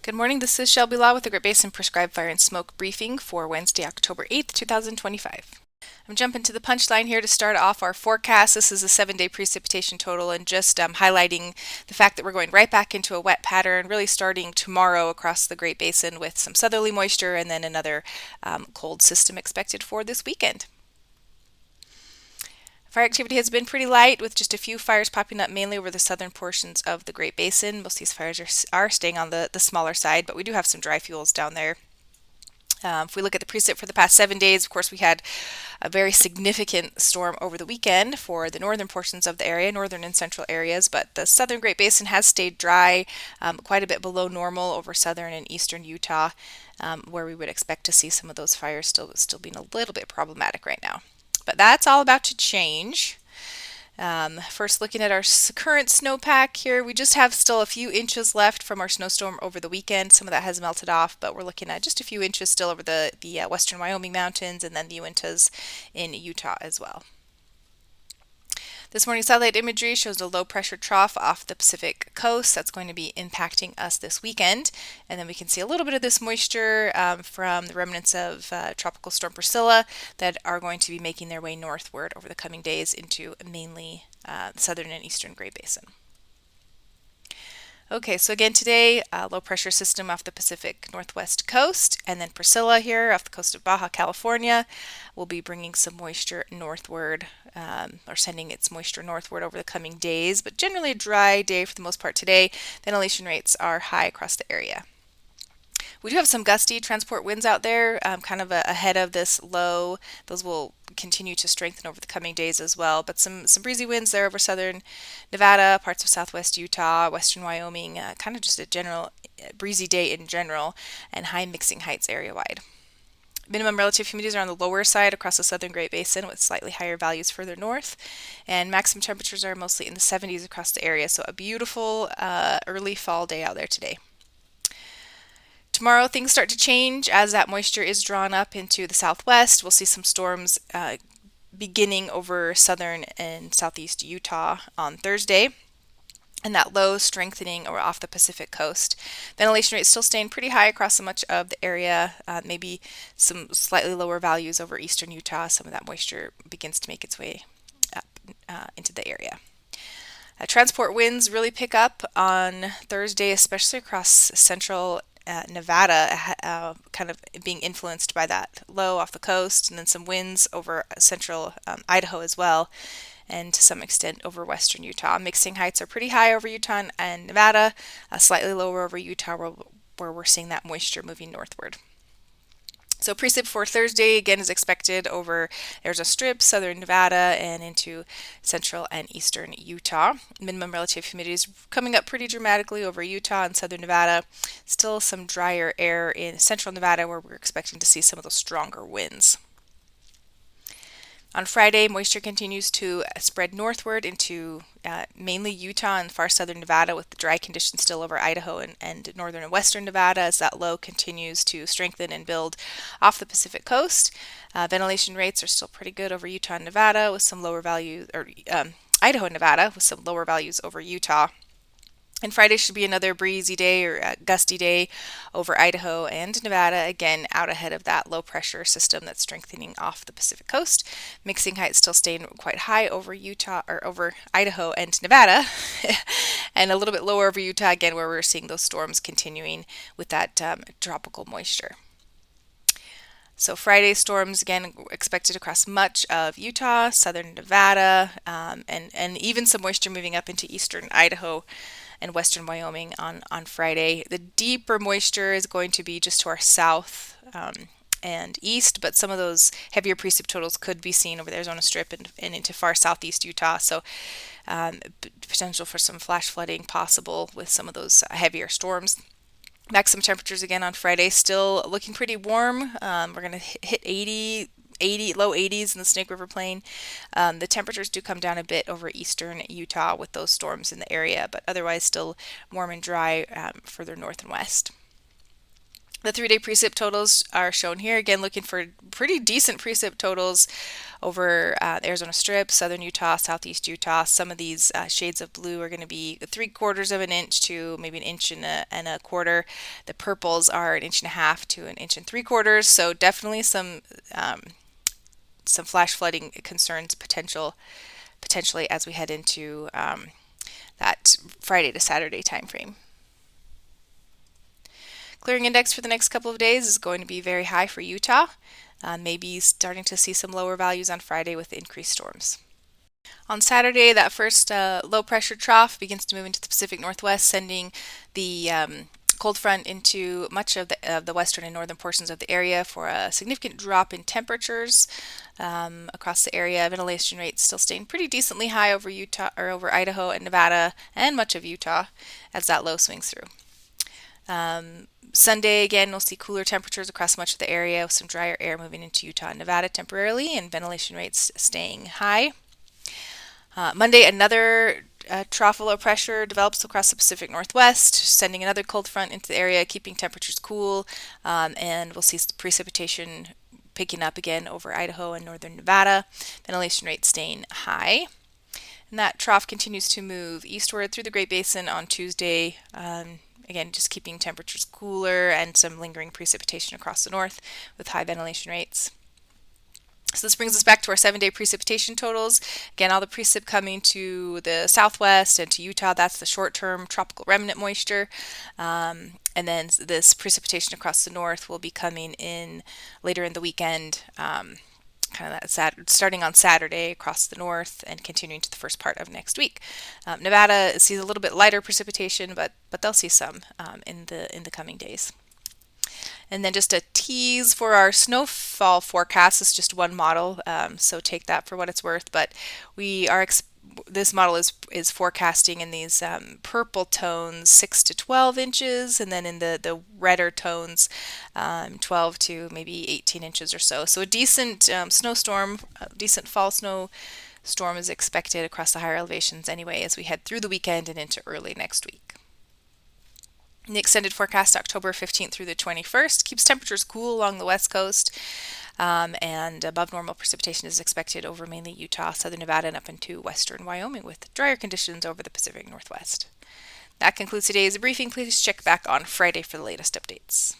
Good morning, this is Shelby Law with the Great Basin Prescribed Fire and Smoke Briefing for Wednesday, October 8th, 2025. I'm jumping to the punchline here to start off our forecast. This is a 7-day precipitation total and just highlighting the fact that we're going right back into a wet pattern, really starting tomorrow across the Great Basin with some southerly moisture and then another cold system expected for this weekend. Fire activity has been pretty light with just a few fires popping up mainly over the southern portions of the Great Basin. Most of these fires are staying on the smaller side, but we do have some dry fuels down there. If we look at the precip for the past 7 days, of course, we had a very significant storm over the weekend for the northern portions of the area, northern and central areas, but the southern Great Basin has stayed dry, quite a bit below normal over southern and eastern Utah, where we would expect to see some of those fires still being a little bit problematic right now. But that's all about to change. First, looking at our current snowpack here, we just have still a few inches left from our snowstorm over the weekend. Some of that has melted off, but we're looking at just a few inches still over the western Wyoming mountains and then the Uintas in Utah as well. This morning's satellite imagery shows a low pressure trough off the Pacific coast that's going to be impacting us this weekend. And then we can see a little bit of this moisture from the remnants of Tropical Storm Priscilla that are going to be making their way northward over the coming days into mainly the southern and eastern Great Basin. Okay, so again today, low pressure system off the Pacific Northwest coast, and then Priscilla here off the coast of Baja California will be bringing some moisture northward, or sending its moisture northward over the coming days, but generally a dry day for the most part today. Ventilation rates are high across the area. We do have some gusty transport winds out there, kind of ahead of this low. Those will continue to strengthen over the coming days as well, but some breezy winds there over southern Nevada, parts of southwest Utah, western Wyoming, kind of just a general breezy day in general, and high mixing heights area-wide. Minimum relative humidities are on the lower side across the southern Great Basin with slightly higher values further north, and maximum temperatures are mostly in the 70s across the area, so a beautiful early fall day out there today. Tomorrow things start to change as that moisture is drawn up into the southwest. We'll see some storms beginning over southern and southeast Utah on Thursday, and that low strengthening or off the Pacific coast. Ventilation rates still staying pretty high across so much of the area, maybe some slightly lower values over eastern Utah. Some of that moisture begins to make its way up into the area. Transport winds really pick up on Thursday, especially across central Nevada, kind of being influenced by that low off the coast, and then some winds over central Idaho as well, and to some extent over western Utah. Mixing heights are pretty high over Utah and Nevada, slightly lower over Utah where we're seeing that moisture moving northward. So precip for Thursday again is expected over Arizona Strip, southern Nevada, and into central and eastern Utah. Minimum relative humidity is coming up pretty dramatically over Utah and southern Nevada. Still some drier air in central Nevada where we're expecting to see some of those stronger winds. On Friday, moisture continues to spread northward into mainly Utah and far southern Nevada, with the dry conditions still over Idaho and northern and western Nevada as that low continues to strengthen and build off the Pacific coast. Ventilation rates are still pretty good over Utah and Nevada with some lower values, or Idaho and Nevada with some lower values over Utah. And Friday should be another breezy day or gusty day over Idaho and Nevada, again out ahead of that low pressure system that's strengthening off the Pacific coast. Mixing heights still staying quite high over Utah or over Idaho and Nevada, and a little bit lower over Utah again, where we're seeing those storms continuing with that tropical moisture. So Friday storms again expected across much of Utah, southern Nevada, and even some moisture moving up into eastern Idaho and western Wyoming on Friday. The deeper moisture is going to be just to our south and east, but some of those heavier precip totals could be seen over the Arizona Strip and into far southeast Utah. So potential for some flash flooding possible with some of those heavier storms. Maximum temperatures again on Friday still looking pretty warm. We're going to hit 80, low 80s in the Snake River Plain. The temperatures do come down a bit over eastern Utah with those storms in the area, but otherwise still warm and dry further north and west. The 3-day precip totals are shown here. Again, looking for pretty decent precip totals over the Arizona Strip, southern Utah, southeast Utah. Some of these shades of blue are going to be 3/4 of an inch to maybe an inch and a quarter. The purples are an inch and a half to an inch and 3/4. So definitely some flash flooding concerns potentially as we head into that Friday to Saturday time frame. Clearing index for the next couple of days is going to be very high for Utah. Maybe starting to see some lower values on Friday with increased storms. On Saturday, that first low pressure trough begins to move into the Pacific Northwest, sending the cold front into much of the western and northern portions of the area for a significant drop in temperatures across the area. Ventilation rates still staying pretty decently high over Utah or over Idaho and Nevada and much of Utah as that low swings through. Sunday, again, we'll see cooler temperatures across much of the area with some drier air moving into Utah and Nevada temporarily and ventilation rates staying high. Monday, another trough of low pressure develops across the Pacific Northwest, sending another cold front into the area, keeping temperatures cool, and we'll see precipitation picking up again over Idaho and northern Nevada. Ventilation rates staying high. And that trough continues to move eastward through the Great Basin on Tuesday. Again, just keeping temperatures cooler and some lingering precipitation across the north with high ventilation rates. So this brings us back to our 7-day precipitation totals. Again, all the precip coming to the southwest and to Utah. That's the short-term tropical remnant moisture. And then this precipitation across the north will be coming in later in the weekend, kind of that starting on Saturday across the north and continuing to the first part of next week. Nevada sees a little bit lighter precipitation, but they'll see some in the coming days. And then just a tease for our snowfall forecast. It's just one model, so take that for what it's worth. But we are this model is forecasting in these purple tones 6 to 12 inches, and then in the redder tones 12 to maybe 18 inches or so. So a decent snowstorm, a decent fall snowstorm is expected across the higher elevations anyway as we head through the weekend and into early next week. The extended forecast, October 15th through the 21st, keeps temperatures cool along the west coast, and above normal precipitation is expected over mainly Utah, southern Nevada, and up into western Wyoming, with drier conditions over the Pacific Northwest. That concludes today's briefing. Please check back on Friday for the latest updates.